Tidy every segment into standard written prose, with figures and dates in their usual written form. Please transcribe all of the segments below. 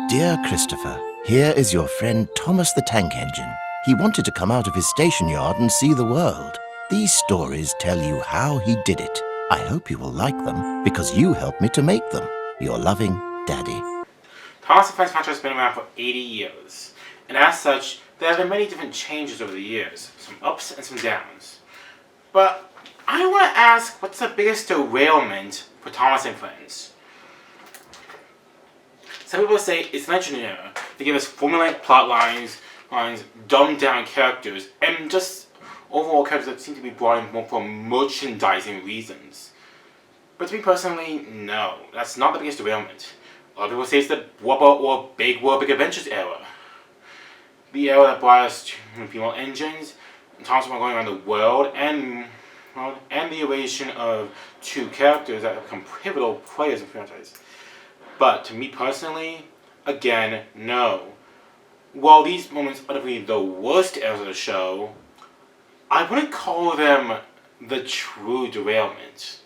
Dear Christopher, here is your friend Thomas the Tank Engine. He wanted to come out of his station yard and see the world. These stories tell you how he did it. I hope you will like them, because you helped me to make them. Your loving, Daddy. Thomas the Tank Engine has been around for 80 years, and as such, there have been many different changes over the years, some ups and some downs. But I want to ask, what's the biggest derailment for Thomas and Friends? Some people say it's an engineer. They give us formulaic plot lines, dumbed down characters, and just overall characters that seem to be brought in more for merchandising reasons. But to me personally, no, that's not the biggest derailment. A lot of people say it's the Wubba or Big World Big Adventures era. The era that brought us to female engines, and Thomas going around the world, and the erasure of two characters that have become pivotal players in the franchise. But to me personally, again, no. While these moments are definitely the worst eras of the show, I wouldn't call them the true derailment.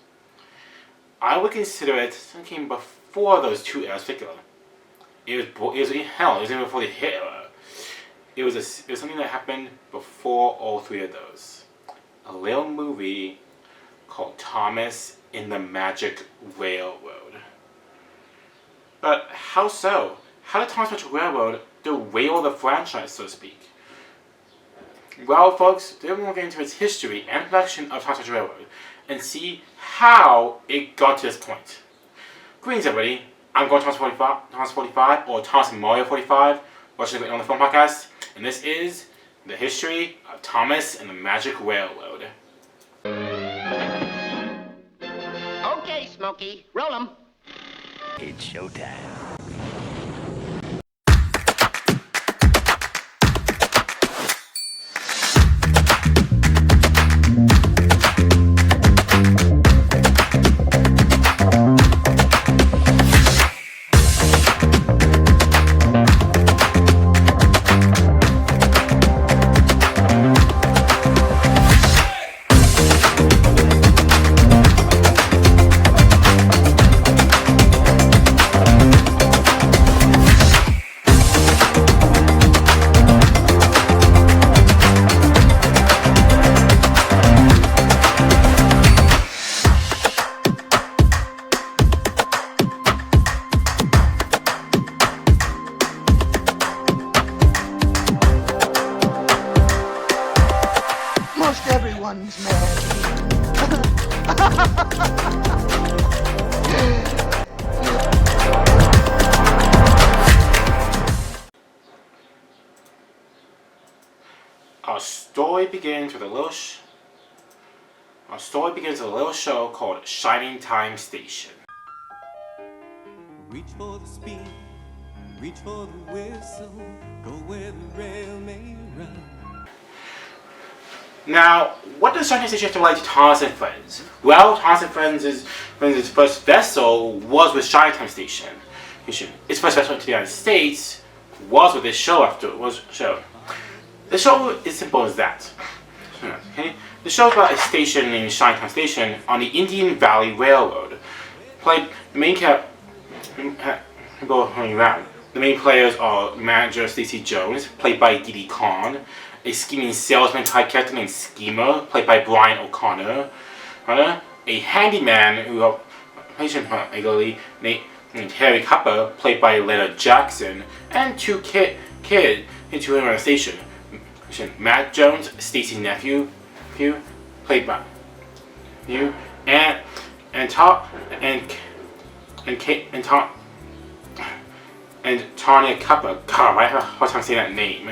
I would consider it something came before those two eras in particular. It was even before the hit era. It was something that happened before all three of those. A little movie called Thomas in the Magic Railroad. But how so? How did Thomas Magic Railroad derail the franchise, so to speak? Well, folks, today we're going to get into its history and production of Thomas Magic Railroad and see how it got to this point. Greetings, everybody. I'm going Thomas 45, or Thomas Mario 45, watching on the Film Podcast, and this is the history of Thomas and the Magic Railroad. Okay, Smokey, roll 'em. It's showtime. Everyone's mad. Our story begins with a little show called Shining Time Station. Reach for the speed, reach for the whistle, go where the rail may run. Now, what does Shining Station have to relate to Thomas and Friends? Well, Thomas and Friends' first vessel was with Shining Time Station. Its first vessel into the United States was with this show The show is simple as that. Okay? The show is about a station named Shining Time Station on the Indian Valley Railroad. The main players are manager Stacey Jones, played by Dee Dee Khan, a scheming salesman type character named Schemer, played by Brian O'Connor, a handyman named Harry Cupper, played by Leonard Jackson, and two kids into him on the station. Matt Jones, Stacey's nephew, played by and Tanya Cupper. God, I have a hard time saying that name.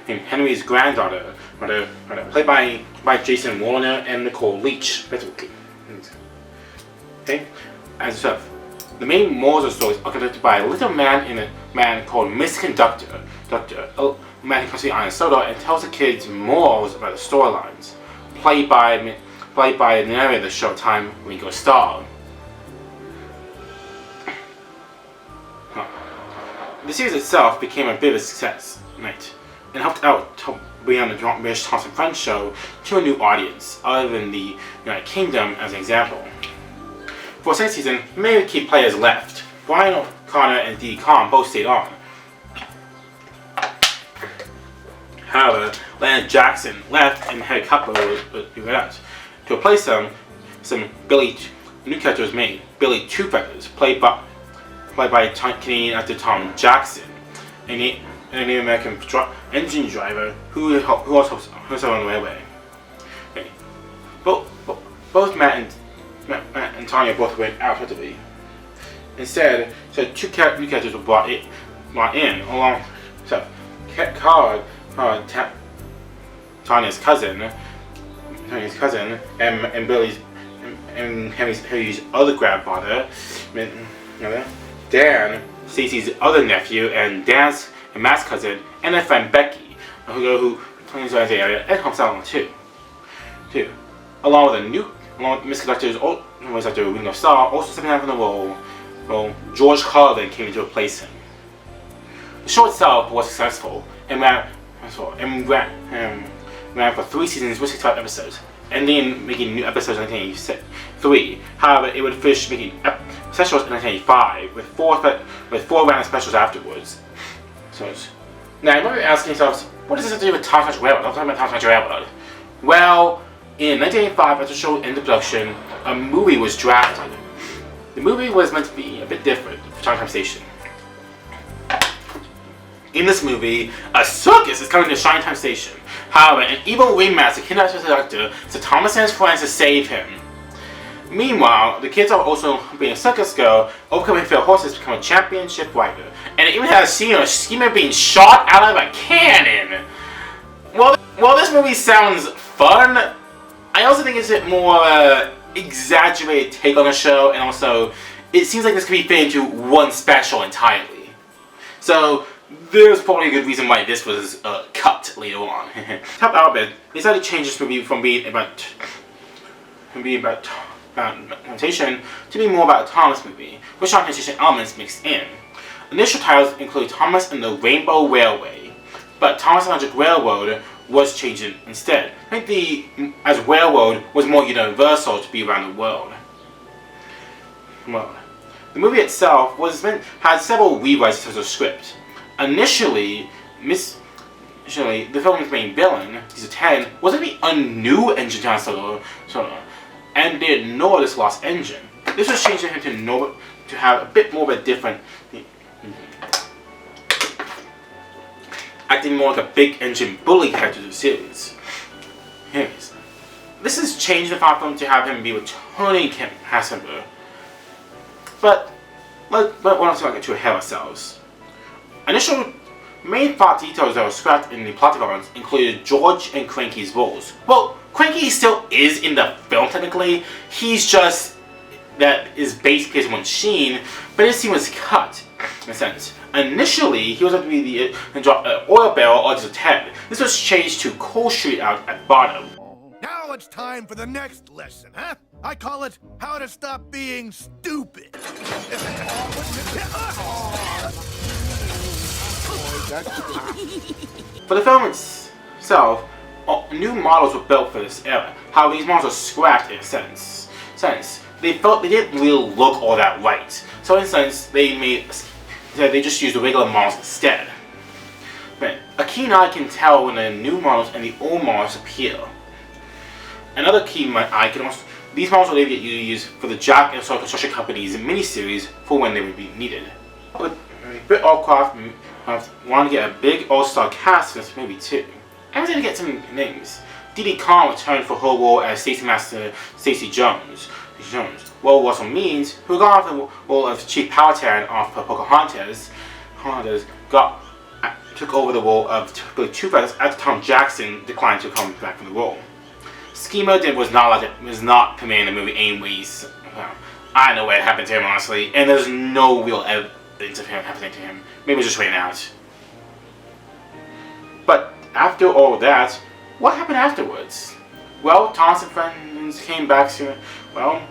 And Henry's granddaughter, played by Jason Warner and Nicole Leach. Okay, and so the main morals of the stories are conducted by a little man called Misconductor, a man who comes to the Iron Soda and tells the kids morals about the storylines, played by the narrator of the Showtime Ringo Starr. The series itself became a bit of a success, and helped out to bring on the British Thomas and Friends show to a new audience, other than the United Kingdom as an example. For the second season, many key players left. Brian O'Connor and Dee Khan both stayed on. However, Leonard Jackson left and had a couple of out. To replace them, new character was made. Billy Two Feathers, played by Canadian actor Tom Jackson, an Native American engine driver who also on the railway. Okay. Both Matt and Tanya both went out respectively. Instead, so two new characters were brought in along. So, Tanya's cousin, and Billy's and Harry's other grandfather, Dan, Stacey's other nephew, and Matt's cousin, and their friend Becky, who plays around the area and helps out too. Along with Miss Conductor's voice actor Ringo Starr, also stepping out from the role, George Carlin came to replace him. The show itself was successful and ran for 3 seasons with 65 episodes, ending making new episodes in 1983. However, it would finish making specials in 1985 with four random specials afterwards. Now you might be asking yourselves, what does this have to do with Tom Sawyer Railroad? I'm talking about Tom Sawyer Railroad. Well, in 1985, after the show ended production, a movie was drafted. The movie was meant to be a bit different for Chinatown Station. In this movie, a circus is coming to Chinatown Station. However, an evil ringmaster kidnaps the conductor, so Thomas and his friends to save him. Meanwhile, the kids are also being a circus girl, overcoming failed horses to become a championship rider. And it even has a scene of a schemer being shot out of a cannon. While this movie sounds fun, I also think it's a more exaggerated take on the show, and also it seems like this could be fit into one special entirely. So there's probably a good reason why this was cut later on. Top Albert decided to change this movie from being about temptation to be more about a Thomas movie, with Chinatown Temptation elements mixed in. Initial titles include Thomas and the Rainbow Railway, but Thomas and the Magic Railroad was changed instead. I think as railroad was more universal to be around the world. The movie itself had several rewrites in terms of script. Initially, the film's main villain, Diesel 10, was going to be a new engine down solo, and they ignored this lost engine. This was changed to him to have a bit more of a different, acting more like a big engine bully character to the series. Anyways, this has changed the final film to have him be returning cast member. But we're not going to get too ahead of ourselves. Initial main plot details that were scrapped in the plot developments included George and Cranky's roles. Well, Cranky still is in the film technically. He's just that is basically his one scene, but his scene was cut in a sense. Initially, he was going to be the oil barrel or just a Ted. This was changed to Coal Street out at bottom. Now it's time for the next lesson, huh? I call it how to stop being stupid. For the film itself, new models were built for this era. However, these models were scrapped in a sense. They felt they didn't really look all that right. So in a sense, they just used the regular models instead. But a keen eye can tell when the new models and the old models appear. Another keen eye can also, these models will later get used for the Jack and Sawyer Construction Company's miniseries for when they would be needed. But Britt Allcroft wanted to get a big all-star cast for this movie too. And we had to get some names. Dee Khan returned for her role as Stacey Master Stacey Jones. Well, Russell Means, who got off the role of Chief Powhatan off Pocahontas, took over the role of Billy Two Feathers after Tom Jackson declined to come back from the role. Schema was not premiering the movie anyways. I don't know what happened to him honestly, and there's no real evidence of him happening to him. Maybe it was just waiting out. But after all that, what happened afterwards? Well, Thomas and friends came back soon. Well,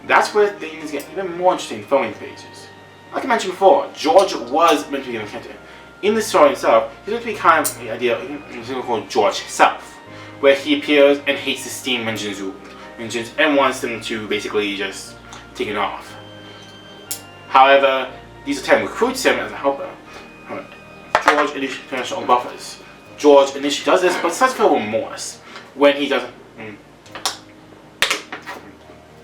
that's where things get even more interesting in filming pages. Like I mentioned before, George was meant to be the character. In the story itself, he's meant to be kind of the idea of something called George himself, where he appears and hates the steam engines and wants them to basically just taken off. However, Diesel 10 recruits him as a helper. George initially turns on buffers. George initially does this, but starts to feel remorse when he doesn't.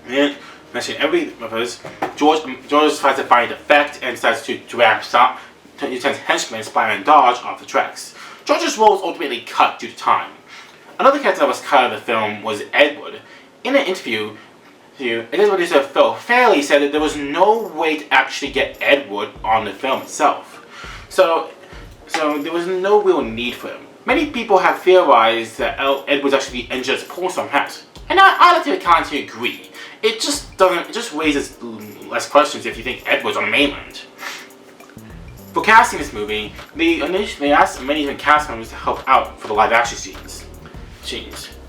And mentioning every buffers, George tries to find a defect and decides to ramp up. He sends henchmen Spire and Dodge off the tracks. George's role was ultimately cut due to time. Another character that was cut out of the film was Edward. In an interview, producer Phil Fairley said that there was no way to actually get Edward on the film itself. So there was no real need for him. Many people have theorized that Edward was actually the engine as a porn hat. And I like to kind of agree. It just raises less questions if you think Edward's on the mainland. For casting this movie, they asked many different cast members to help out for the live action scenes.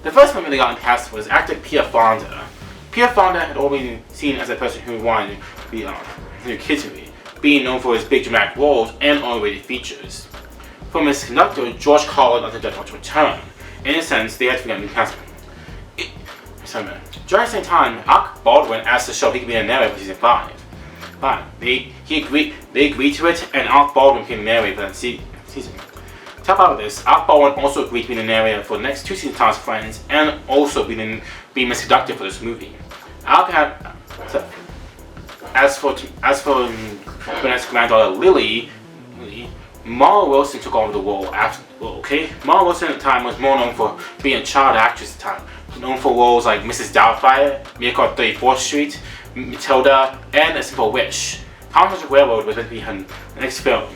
The first member they got in cast was actor Pierre Fonda. Pierre Fonda had always been seen as a person who wanted to be a kids movie, being known for his big dramatic roles and R-rated features. From his conductor, George called on the Death to return. In a sense, they had to get a new cast member. During the same time, Alec Baldwin asked the show if he could be a narrator for season 5. They agreed to it, and Alec Baldwin became the narrator for that season. To help out with this, Alec Baldwin also agreed to be the narrator for the next 2 seasons of Thomas Friends, and also be Mr. Conductor for this movie. Alec had, as for Burnett's granddaughter Lily, Mara Wilson took over the role Mara Wilson at the time was more known for being a child actress at the time, known for roles like Mrs. Doubtfire, Miracle on 34th Street, Matilda, and A Simple Wish. Thomas Railroad was meant to be her next film,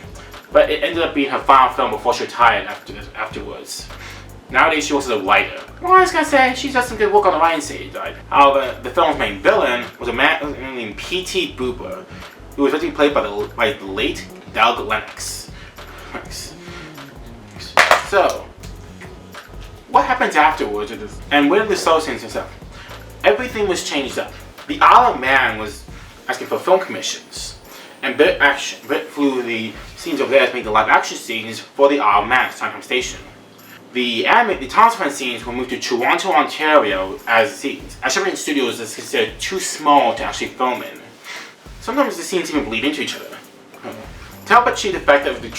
but it ended up being her final film before she retired afterwards. Nowadays she works as a writer. Well, I was gonna say, she does some good work on the writing stage. However, the film's main villain was a man named P.T. Booper, who was meant to be played by the late Doug Lennox. So, what happens afterwards with this? And where did the soul change himself? Everything was changed up. The Isle of Man was asking for film commissions, and Britt flew the scenes over there to make the live action scenes for the Isle of Man at Stockholm Station. The Thomas Friends scenes were moved to Toronto, Ontario as scenes, as Shepperton Studios is considered too small to actually film in. Sometimes the scenes even bleed into each other. To help achieve the fact that the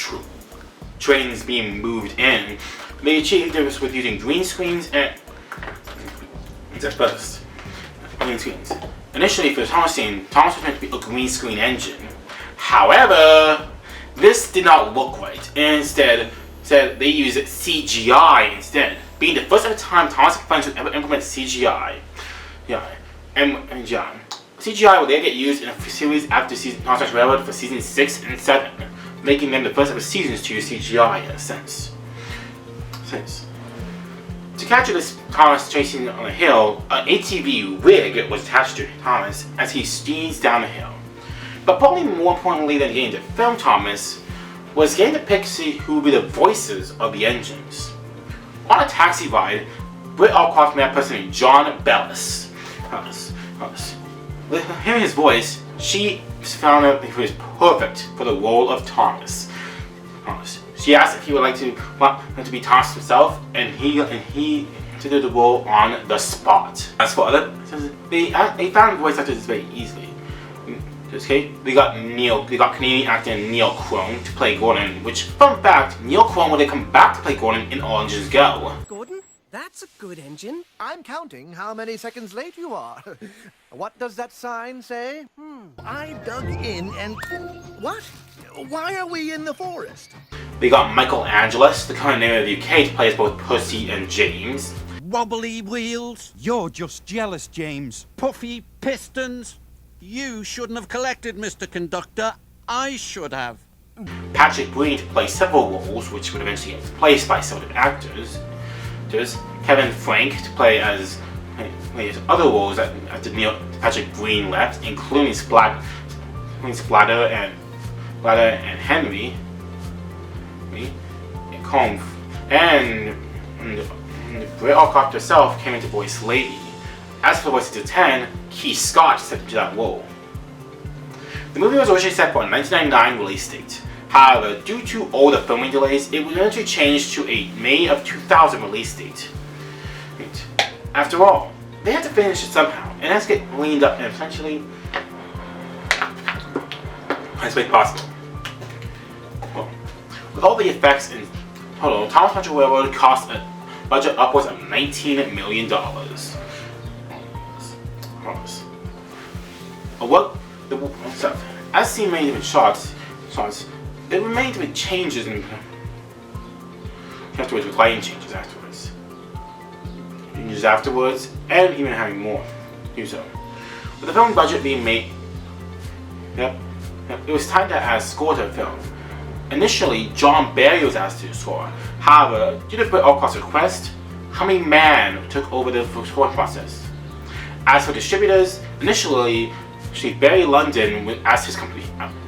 trains being moved in, they achieved this with using green screens and green screens. Initially for the Thomas scene, Thomas was meant to be a green screen engine. However, this did not look right. Instead, they used CGI instead, being the first ever time Thomas Friends would ever implement CGI. CGI would later get used in a series after Thomas Railroad for season 6 and 7, making them the first ever seasons to use CGI in a sense. To capture this Thomas chasing on a hill, an ATV rig was attached to Thomas as he steams down the hill. But probably more importantly than getting to film Thomas, was getting to pick who would be the voices of the engines. On a taxi ride, Britt Allcroft met a person named John Bellis. With hearing his voice, she found out that he was perfect for the role of Thomas. She asked if he would like to be Thomas himself, and he considered the role on the spot. As for other, they found voice actors very easily. They got Canadian actor Neil Crone to play Gordon, which, fun fact, Neil Crone would come back to play Gordon in All Engines Go. Gordon, that's a good engine. I'm counting how many seconds late you are. What does that sign say? I dug in and... What? Why are we in the forest? They got Michael Angelis, the current name of the UK, to play as both Percy and James. Wobbly wheels? You're just jealous, James. Puffy pistons? You shouldn't have collected, Mr. Conductor. I should have. Patrick Breen to play several roles, which would eventually get replaced by some of the actors. There's Kevin Frank to play as other roles that after Patrick Breen left, including Splatter and Henry. And Britt Allcroft herself came into voice Lady. As for the voice of 10, Keith Scott stepped into that role. The movie was originally set for a 1999 release date. However, due to all the filming delays, it was eventually changed to a May of 2000 release date. After all, they had to finish it somehow, and it has to get cleaned up and essentially as way possible. Well, with all the effects in total, Thomas Magic Railroad cost a budget upwards of $19 million. As seen many different shots, there remained to be changes in afterwards, with lighting changes afterwards, and even having more do so. With the film budget being made, it was time to add score to the film. Initially, John Barry was asked to do score. However, due to Allcott's request, Humming Man took over the score process. As for distributors, initially, Barry London, as his company,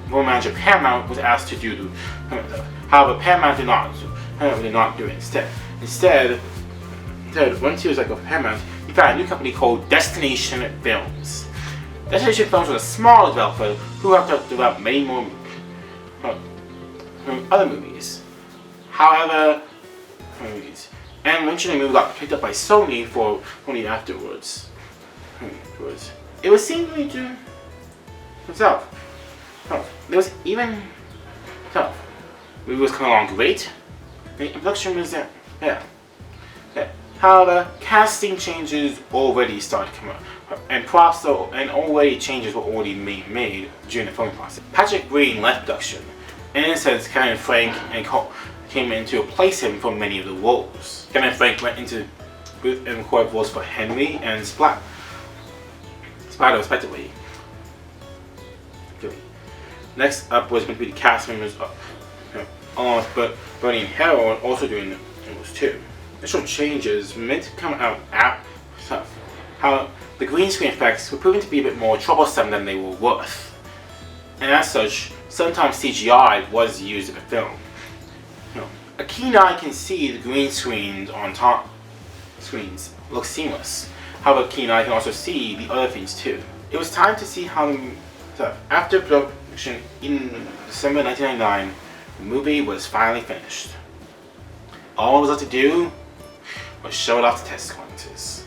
manager Paramount, was asked to do the. However, Paramount did not do it instead. Once he was with Paramount, he found a new company called Destination Films. Destination Films was a small developer who helped to develop many more other movies. And eventually the movie got picked up by Sony for only afterwards. It was seemingly to himself. There was even the movie was coming along great. The production was there. However, casting changes already started coming up, and already changes were already made during the filming process. Patrick Green left production, and in a sense, Kevin Frank came in to replace him for many of the roles. Kevin Frank went into and recorded roles for Henry and Spider, respectively. Next up was going to be the cast members along with Bernie and Harold also doing those too. Initial changes meant to come out after how the green screen effects were proven to be a bit more troublesome than they were worth. And as such, sometimes CGI was used in the film. A keen eye can see the green screens on top screens look seamless. However, a keen eye can also see the other things too. It was time to see how after production in December 1999, the movie was finally finished. All it was left to do was show it off to test audiences.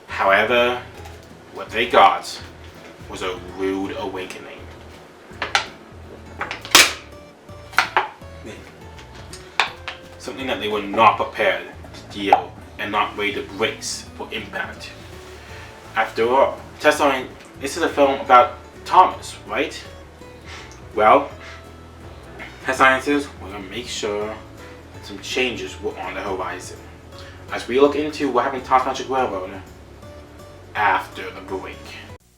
However, what they got was a rude awakening. Something that they were not prepared to deal and not ready to brace for impact. After all, test audience, this is a film about Thomas, right? Well, test audiences, we're going to make sure that some changes were on the horizon as we look into what happened to Thomas Magic Railroad after the break.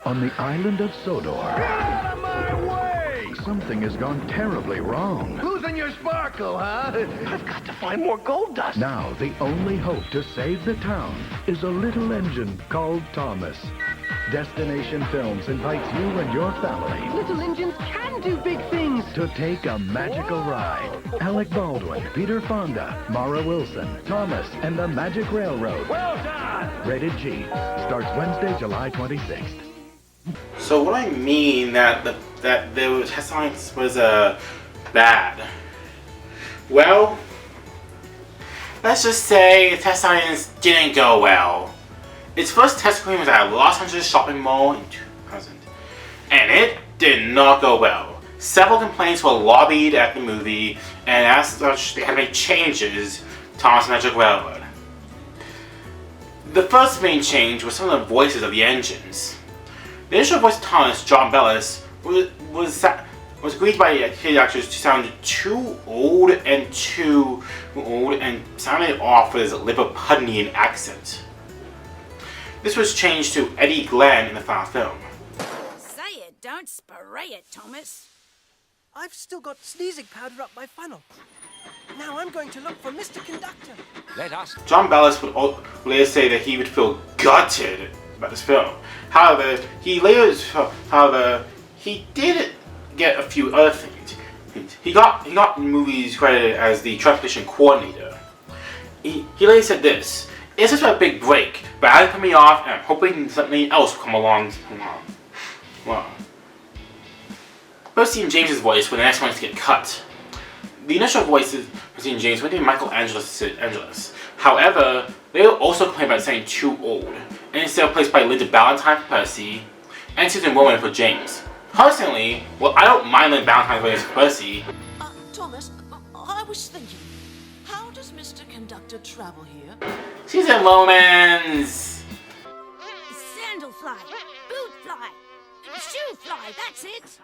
On the island of Sodor, Out of my way! something has gone terribly wrong. Losing your sparkle, huh? I've got to find more gold dust. Now, the only hope to save the town is a little engine called Thomas. Destination Films invites you and your family Little engines can do big things. to take a magical ride. Alec Baldwin, Peter Fonda, Mara Wilson, Thomas, and the Magic Railroad. Well done! Rated G. Starts Wednesday, July 26th. So what I mean that the test science was bad. Well, let's just say the test science didn't go well. Its first test screen was at a Los Angeles shopping mall in 2000, and it did not go well. Several complaints were lobbied at the movie, and as such, they had to make changes to Thomas Magic Railroad. The first main change was some of the voices of the engines. The initial voice of Thomas, John Bellis, was agreed by kid actors to sound too old and sounded off with his Liverpudlian accent. This was changed to Eddie Glenn in the final film. Say it, don't spray it, Thomas. I've still got sneezing powder up my funnel. Now I'm going to look for Mr. Conductor. John Bellis would later say that he would feel gutted about this film. However, he did get a few other things. He got movies credited as the transportation coordinator. He later said this: "It's just a big break, but I put me off, and I'm hoping something else will come along." Well, Percy and James's voice were the next ones to get cut. The initial voices Christine James went to Angeles. However, they were also complained about saying too old, and instead replaced by Linda Valentine for Percy and Susan Roman for James. Personally, well, I don't mind Linda Valentine for Percy. Thomas, I was thinking, how does Mr. Conductor travel here? Susan Romans. Sandal fly, boot fly, shoe fly, that's it.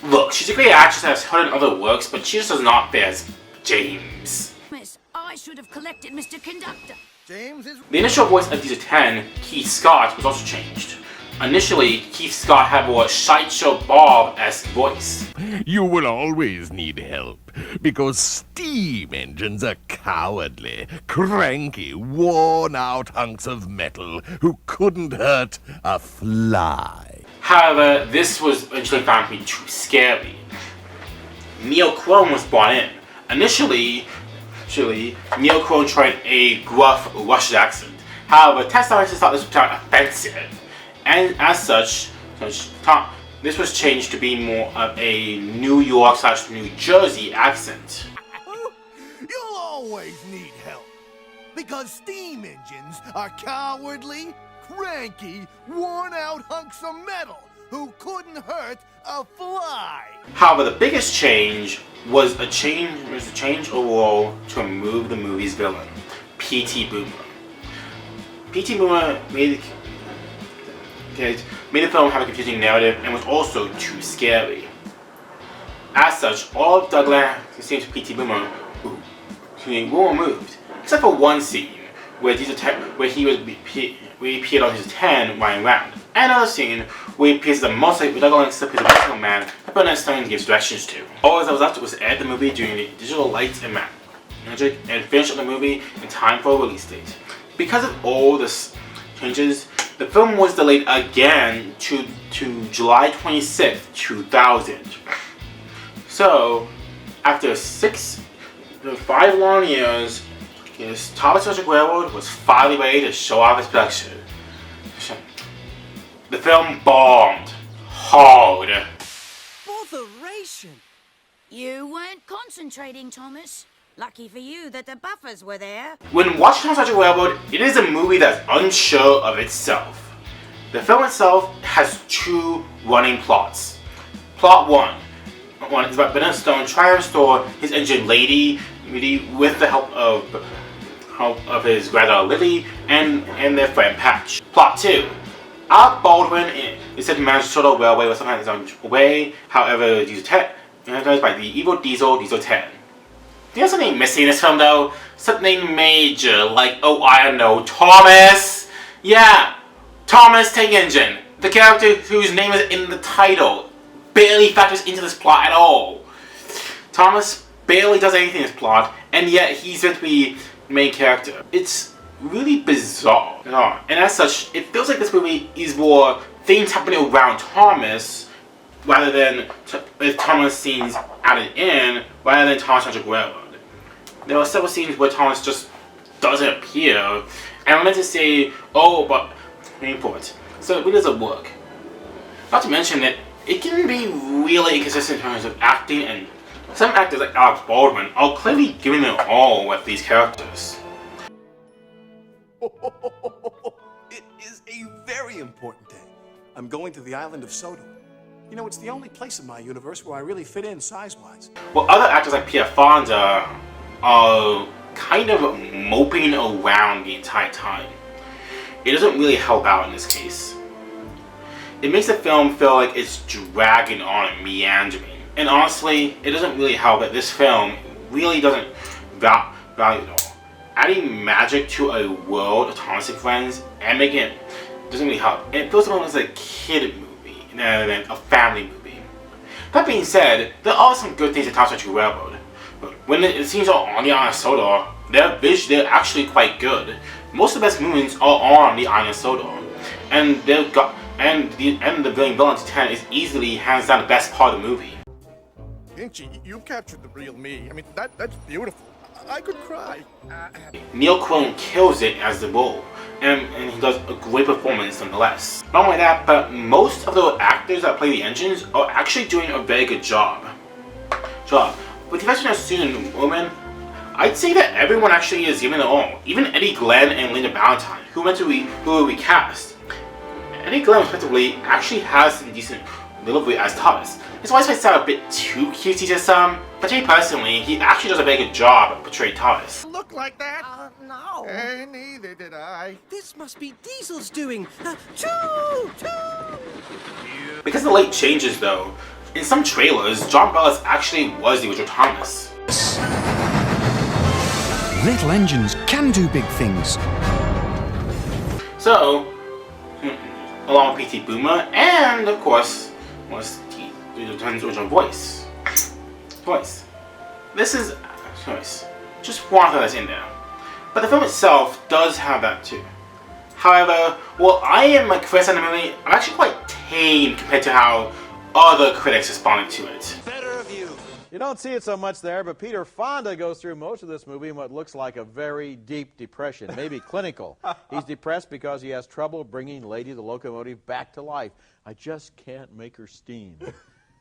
Look, she's a great actress and has heard in other works, but she just does not fit as James. Miss, I should have collected Mr. Conductor. James is... The initial voice of Diesel 10, Keith Scott, was also changed. Initially, Keith Scott had a more Sideshow Bob-esque voice. You will always need help, because steam engines are cowardly, cranky, worn-out hunks of metal who couldn't hurt a fly. However, this was eventually found to be too scary. Neil Crone was brought in. Initially, Neil Crone tried a gruff Russian accent. However, test audiences thought this was offensive, and as such, this was changed to be more of a New York/New Jersey accent. You'll always need help. Because steam engines are cowardly, cranky, worn-out hunks of metal who couldn't hurt a fly. However, the biggest change was a change overall to remove the movie's villain, P.T. Boomer. P.T. Boomer made the film have a confusing narrative and was also too scary. As such, all of Douglas scenes with P.T. Boomer were removed, except for one scene where he appeared on his 10 running around, and another scene where he appears as a motorcycle with Douglas appears as a bicycle man that Bernard Stone gives directions to. All that was left was to edit the movie during the digital lights and magic and finish up the movie in time for a release date. Because of all this changes, the film was delayed again to July 26th, 2000. So, after 5 long years, Thomas Electric Railroad was finally ready to show off his production. The film bombed hard. Botheration! You weren't concentrating, Thomas. Lucky for you that the buffers were there. When watching Thomas Electric Railroad, it is a movie that's unsure of itself. The film itself has 2 running plots. Plot 1 is about Bernard Stone trying to restore his injured lady with the help of his granddaughter Lily and their friend Patch. Plot 2. Alec Baldwin is said to manage the Soto Railway with something on his own way. However, Diesel 10 is by the evil Diesel 10. Do you know something missing in this film though? Something major, like, oh, I don't know, Thomas? Yeah, Thomas Tank Engine, the character whose name is in the title, barely factors into this plot at all. Thomas barely does anything in this plot, and yet he's meant to be the main character. It's really bizarre. And as such, it feels like this movie is more things happening around Thomas rather than with Thomas scenes added in rather than Thomas Electric Railroad. There are several scenes where Thomas just doesn't appear, and I'm meant to say, oh, but report. So it really doesn't work. Not to mention that it can be really inconsistent in terms of acting, and some actors like Alex Baldwin are clearly giving it all with these characters. It is a very important day. I'm going to the island of Soto. You know, it's the only place in my universe where I really fit in size-wise. Well, other actors like Pierre Fonda are kind of moping around the entire time. It doesn't really help out in this case. It makes the film feel like it's dragging on and meandering. And honestly, it doesn't really help that this film really doesn't value it all. Adding magic to a world of Thomas and Friends and making it doesn't really help. And it feels almost like a kid movie rather than a family movie. That being said, there are some good things in Thomas Electric Railroad. But when the scenes are on the island of Soto, they're actually quite good. Most of the best moments are on the island of Soto. And the villain 10 is easily hands down the best part of the movie. Pinchy, you captured the real me. I mean, that's beautiful. I could cry. Neil Crone kills it as the role, and he does a great performance nonetheless. Not only that, but most of the actors that play the engines are actually doing a very good job. With the exception of Susan Roman, I'd say that everyone actually is giving it all. Even Eddie Glenn and Linda Valentine, who were recast. Eddie Glenn, respectively, actually has some decent delivery as Thomas. His voice might sound a bit too cutesy to some, but to me personally, he actually does a very good job at portraying Thomas. Look like that? No. Neither did I. This must be Diesel's doing. Choo! Because of the late changes, though, in some trailers, John Bellis actually was the original Thomas. Little engines can do big things. So, along with P.T. Boomer, and of course, was the original voice. This is choice. Just one of that's in there. But the film itself does have that too. However, while I am a critic on the movie, I'm actually quite tame compared to how other critics responded to it. You don't see it so much there, but Peter Fonda goes through most of this movie in what looks like a very deep depression, maybe clinical. He's depressed because he has trouble bringing Lady the Locomotive back to life. I just can't make her steam,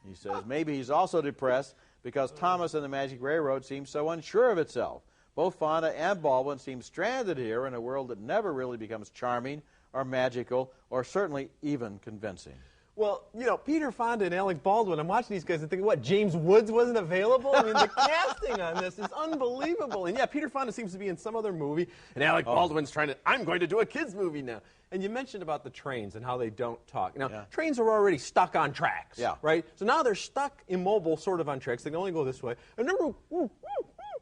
he says. Maybe he's also depressed because Thomas and the Magic Railroad seems so unsure of itself. Both Fonda and Baldwin seem stranded here in a world that never really becomes charming or magical or certainly even convincing. Well, you know, Peter Fonda and Alec Baldwin, I'm watching these guys and thinking, what, James Woods wasn't available? I mean, the casting on this is unbelievable. And yeah, Peter Fonda seems to be in some other movie, and Alec Baldwin's trying to, I'm going to do a kid's movie now. And you mentioned about the trains and how they don't talk. Now, trains are already stuck on tracks, right? So now they're stuck immobile, sort of on tracks. They can only go this way. I remember,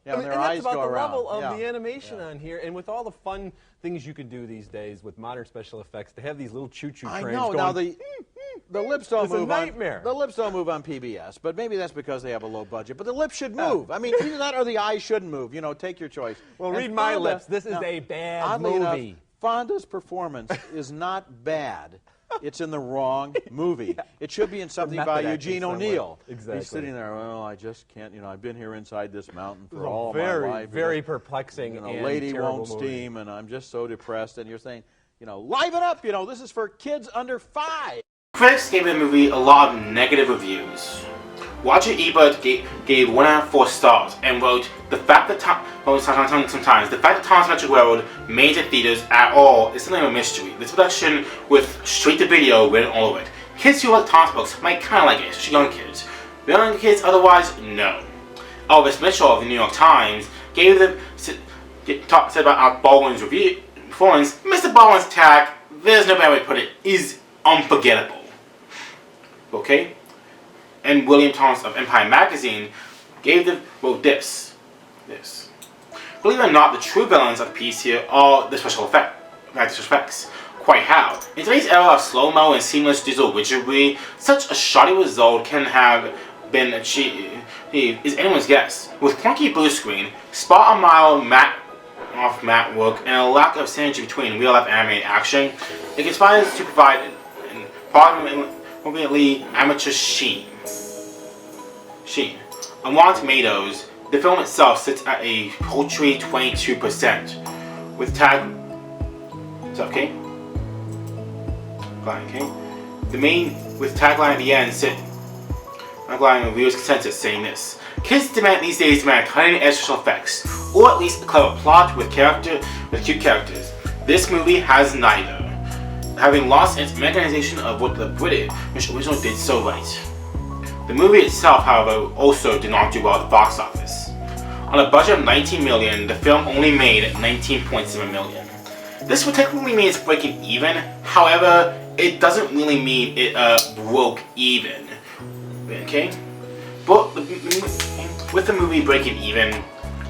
Yeah, and their that's eyes about go the around. level of the animation on here, and with all the fun things you can do these days with modern special effects, to have these little choo-choo trains I know. going, Now the lips don't it's a move nightmare. on. The lips don't move on PBS, but maybe that's because they have a low budget. But the lips should move. I mean, either that or the eyes shouldn't move. You know, take your choice. Well, And read my Fonda- lips. This is now, a bad oddly movie. Enough, Fonda's performance is not bad. It's in the wrong movie. It should be in something by method Eugene acting somewhere. O'Neill. Exactly. He's sitting there, well, I just can't, you know, I've been here inside this mountain for It's all very, my life. very perplexing You know, and lady terrible won't movie. steam, and I'm just so depressed. And you're saying, you know, liven up, you know, this is for kids under 5. Critics gave the movie a lot of negative reviews. Roger Ebert gave 1 out of 4 stars and wrote, the fact that sometimes the fact that Thomas Magic Railroad made it to theaters at all is something of a mystery. This production with straight-to-video written all over it. Kids who like Thomas books might kind of like it, especially young kids. Young kids otherwise, no. Elvis Mitchell of the New York Times said about Alec Baldwin's review performance. Mr. Baldwin's attack, there's no better way to put it, is unforgettable. Okay? And William Thomas of Empire Magazine wrote this. Believe it or not, the true villains of the piece here are the special effects. Quite how. In today's era of slow-mo and seamless digital wizardry, such a shoddy result can have been achieved is anyone's guess. With clunky blue screen, spot a mile matte work, and a lack of synergy between real-life animated action, it conspires to provide an appropriately amateur sheen. On Rotten Tomatoes, the film itself sits at a paltry 22%, with with tagline at the end tagline reviewers consensus saying this: kids these days demand cutting-edge special effects, or at least a clever plot with cute characters. This movie has neither, having lost its mechanization of what the British original did so right. The movie itself, however, also did not do well at the box office. On a budget of $19 million, the film only made $19.7 million. This would technically mean it's breaking even, however, it doesn't really mean it broke even. Okay? But with the movie breaking even,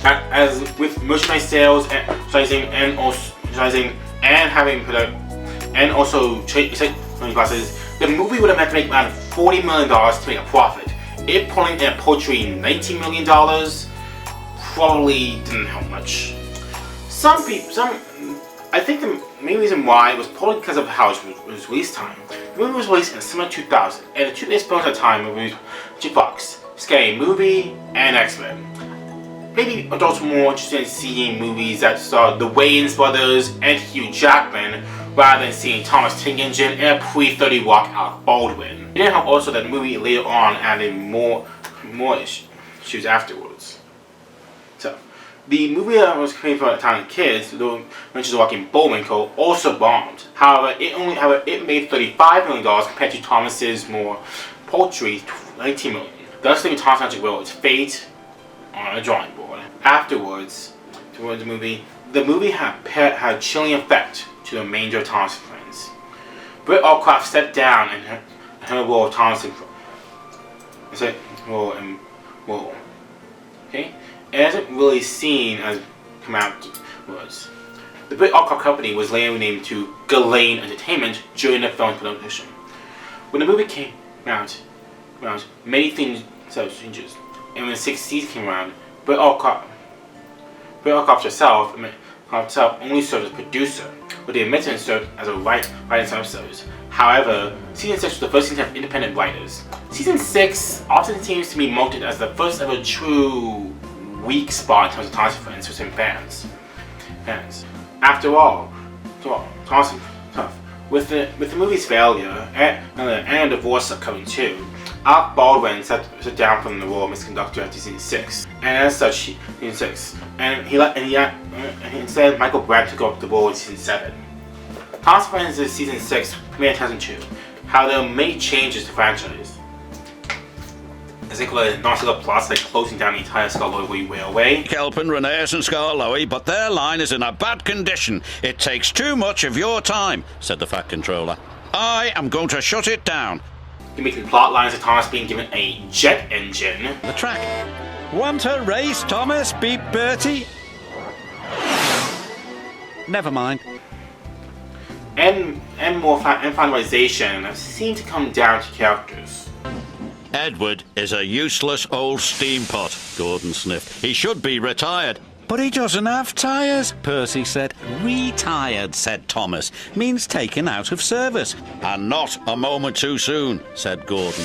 as with merchandise sales and trading classes, the movie would have had to make around $40 million to make a profit. It pulling in a paltry $19 million probably didn't help much. I think the main reason why was probably because of how it was release time. The movie was released in the summer 2000, and the 2 days at a time it was Fox, Scary Movie, and X-Men. Maybe adults were more interested in seeing movies that starred the Wayans brothers and Hugh Jackman, rather than seeing Thomas Tank Engine and a pre-30 Rock Alec Baldwin. It didn't help also that the movie later on added more issues afterwards. So, The movie that was created for Italian kids, though mentions Walking Bullwinkle, also bombed. However, it made $35 million compared to Thomas's more paltry $19 million. Thus leaving Thomas Magic Railroad's fate on a drawing board. Afterwards, towards the movie had a chilling effect to the remainder of Thomas and Friends. Britt Allcroft stepped down in her role of Thomas and role. Okay? It hasn't really seen as come afterwards. The Britt Allcroft Company was later renamed to Ghislaine Entertainment during the film's production. When the movie came out, many things changes. And when the 6th season came around, Britt Allcroft herself only served as producer, but the admittance served as a writer in some episodes. However, season 6 was the first season of independent writers. Season 6 often seems to be noted as the first ever true weak spot in terms of Thomas and Friends within fans. After all, Thomas and with the movie's failure and a divorce upcoming too, Alec Baldwin sat down from the role of Conductor after season 6, and as such, season 6, and instead Michael Brandt took up the role in season 7. Thomas and Friends is season 6 premiered in 2002. How they made changes to the franchise. As included non-stop plots like closing down the entire Skarloey Railway. Kelpin, Rheneas and Skarloey, but their line is in a bad condition. It takes too much of your time, said the Fat Controller. I am going to shut it down. Making plot lines of Thomas being given a jet engine. The track. Want a race, Thomas? Beat Bertie? Never mind. And finalization seem to come down to characters. Edward is a useless old steam pot, Gordon sniffed. He should be retired. But he doesn't have tyres, Percy said. Retired, said Thomas, means taken out of service. And not a moment too soon, said Gordon.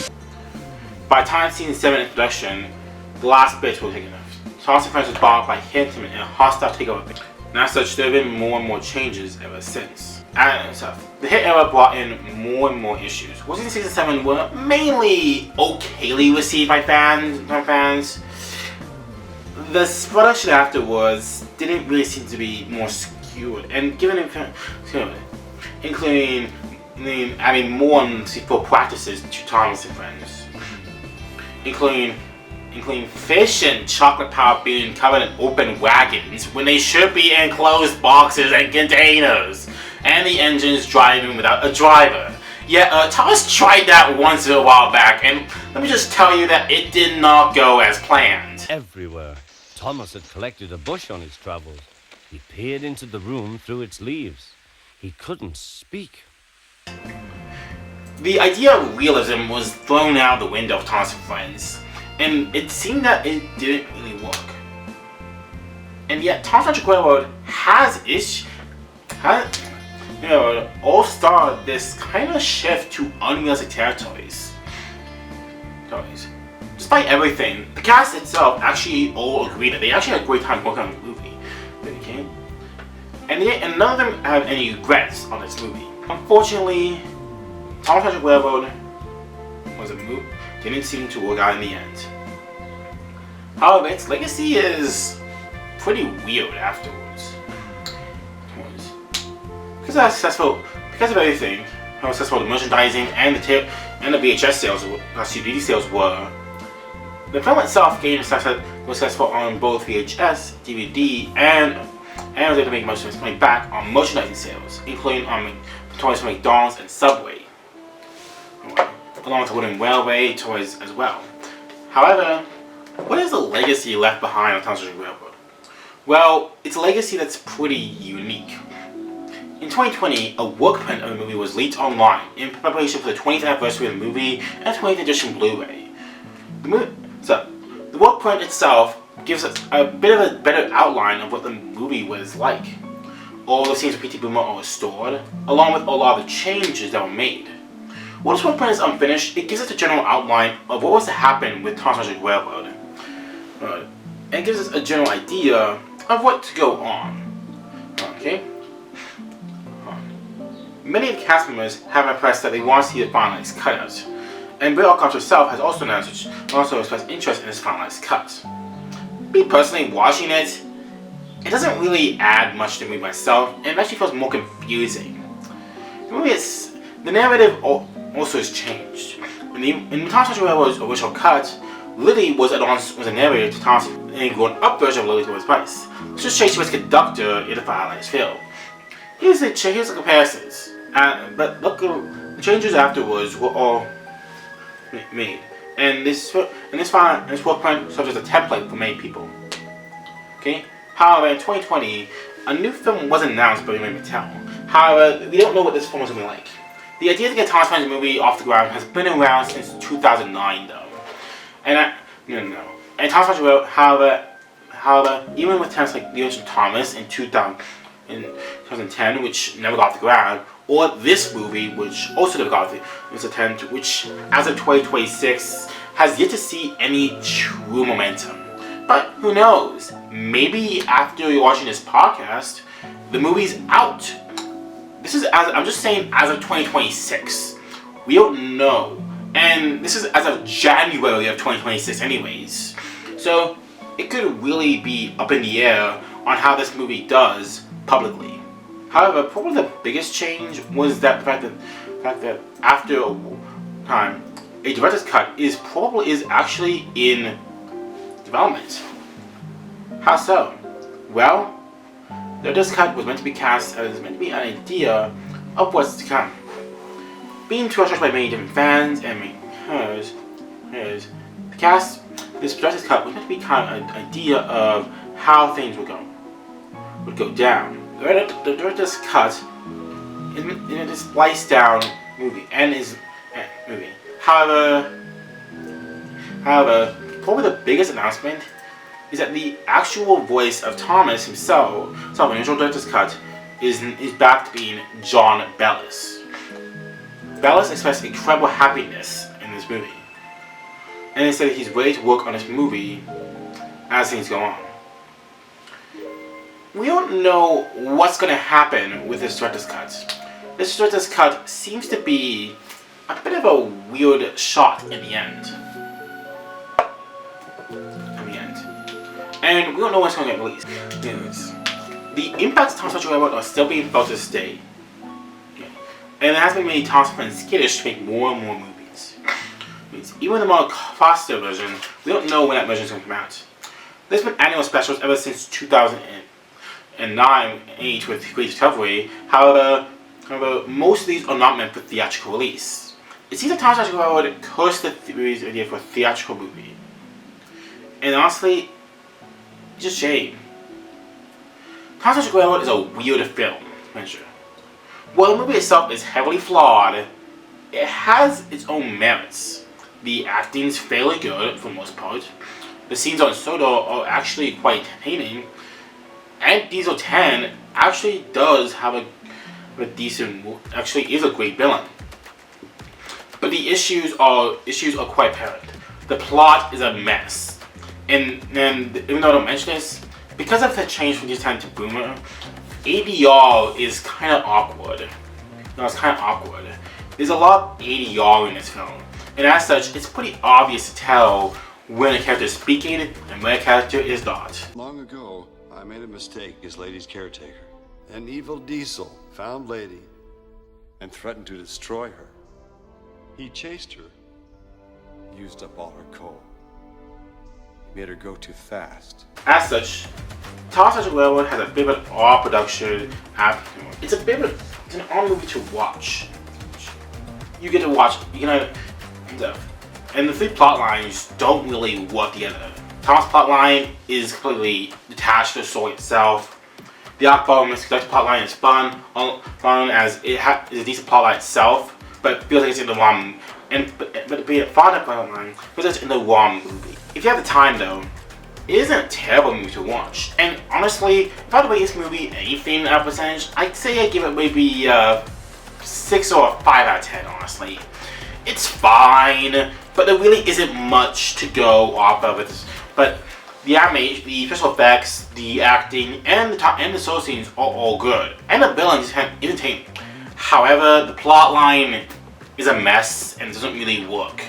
By the time season 7 introduction, the last bits were taken off. Thomas and Friends was bought by Hinton in a hostile takeover bid. And as such, there have been more and more changes ever since. And so, the hit era brought in more and more issues. What in season 7 were mainly okayly received by fans. The production afterwards didn't really seem to be more skewed, and including adding more unsuitable practices to Thomas and Friends, including fish and chocolate powder being covered in open wagons when they should be in closed boxes and containers, and the engines driving without a driver. Yeah, Thomas tried that once a while back, and let me just tell you that it did not go as planned. Everywhere. Thomas had collected a bush on his travels. He peered into the room through its leaves. He couldn't speak. The idea of realism was thrown out the window of Thomas and Friends, and it seemed that it didn't really work. And yet, Thomas Magic Railroad all started this kind of shift to unrealistic territories. Despite everything, the cast itself actually all agreed that they actually had a great time working on the movie. Okay? And none of them have any regrets on this movie. Unfortunately, Thomas Magic Railroad was a movie didn't seem to work out in the end. However, its legacy is pretty weird afterwards. Because of everything, how successful the merchandising and the VHS sales, DVD sales were, the film itself was successful on both VHS, DVD, and was able to make most of its money back on merchandising sales, including on toys from McDonald's and Subway, along with wooden railway toys as well. However, what is the legacy left behind on Thomas Magic Railroad? Well, it's a legacy that's pretty unique. In 2020, a work print of the movie was leaked online in preparation for the 20th anniversary of the movie and 20th edition Blu-ray. The work print itself gives us a bit of a better outline of what the movie was like. All the scenes of P.T. Boomer are restored, along with a lot of the changes that were made. While this work print is unfinished, it gives us a general outline of what was to happen with Thomas Magic Railroad. And it gives us a general idea of what to go on. Okay? Many of the cast members have expressed that they want to see the finalized cutout, and Britt Allcroft herself has also expressed interest in this finalized cut. Me personally, watching it, it doesn't really add much to the movie myself, and it actually feels more confusing. The narrative also has changed. In Thomas Railroad's original cut, Lily was a narrator to Thomas in a grown-up version of Lily's Voice Price. This was changed to his conductor in the Firelight film. Here's the comparisons, but look, the changes afterwards were all made, and this workprint serves as a template for many people. Okay. However, in 2020, a new film was announced by Mattel. However, we don't know what this film is going to be like. The idea to get Thomas Fan's movie off the ground has been around since 2009, though. And Thomas Fan's wrote, however, even with attempts like the original Thomas in 2010, which never got off the ground, or this movie, which also never got off its attempt, which, as of 2026, has yet to see any true momentum. But who knows? Maybe after you're watching this podcast, the movie's out. I'm just saying, as of 2026. We don't know. And this is as of January of 2026 anyways. So, it could really be up in the air on how this movie does publicly. However, probably the biggest change was the fact that after a time, a director's cut is actually in development. How so? Well, the director's cut was meant to be cast as meant to be an idea of what's to come. Being trusted by many different fans and the cast, this director's cut was meant to be kind of an idea of how things would go down. The director's cut is a spliced down movie However, probably the biggest announcement is that the actual voice of Thomas himself, the initial director's cut, is back to being John Bellis. Bellis expressed incredible happiness in this movie, and he said that he's ready to work on this movie as things go on. We don't know what's going to happen with this director's cut. This director's cut seems to be a bit of a weird shot in the end. And we don't know what's going to get released. The impacts of Thomas Fletcher Railroad are still being felt to this day. And it has been made Thomas fans skittish to make more and more movies. Even the more faster version, we don't know when that version is going to come out. There's been annual specials ever since 2009-8 with Great Discovery. However, most of these are not meant for theatrical release. It seems that Thomas Fletcher Railroad cursed the series idea for a theatrical movie. And honestly, it's a shame. Thomas Fletcher Railroad is a weird film, measure. While the movie itself is heavily flawed, it has its own merits. The acting's fairly good for the most part. The scenes on Soto are actually quite entertaining. And Diesel 10 actually does have a decent, actually is a great villain. But the issues are quite apparent. The plot is a mess. And then, even though I don't mention this, because of the change from Diesel 10 to Boomer, ADR is kind of awkward. It's kind of awkward. There's a lot of ADR in this film. And as such, it's pretty obvious to tell when a character is speaking and when a character is not. Long ago, I made a mistake as Lady's caretaker. An evil Diesel found Lady and threatened to destroy her. He chased her, used up all her coal. He made her go too fast. As such, Thomas Fletcher Railroad has a bit of an odd production. It's an odd movie to watch. You get to watch, and the three plot lines don't really work together. Thomas' plot line is completely detached from the story itself. The Akbar and Mr. plot line is fun as it is a decent plot line itself, but feels like it's in the wrong. But to be a fun plot line, feels like it's in the wrong movie. If you have the time though, it isn't a terrible movie to watch. And honestly, if I had to rate this movie anything out of percentage, I'd say I'd give it maybe 6 or a 5 out of 10. Honestly, it's fine, but there really isn't much to go off of it. But the animation, the special effects, the acting, and the solo scenes are all good, and the villain is entertaining. However, the plot line is a mess and doesn't really work.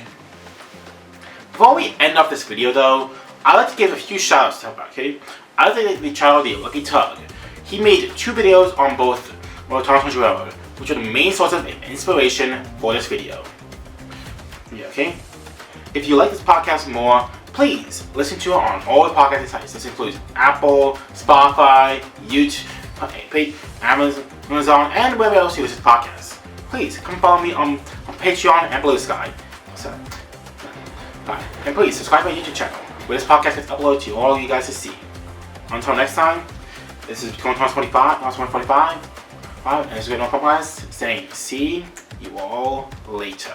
Before we end off this video, though, I'd like to give a few shout-outs to okay? other than the child, the Lucky Tug, he made 2 videos on both Thomas Country Road, which are the main source of inspiration for this video. Yeah, okay? If you like this podcast more, please listen to it on all the podcasting sites. This includes Apple, Spotify, YouTube, Amazon, and wherever else you listen to podcasts. Please come follow me on Patreon and Bluesky. So, bye. And please subscribe to my YouTube channel, where this podcast gets uploaded to all of you guys to see. Until next time, this is Thomas 2045, and this is Good No Podcast saying, see you all later.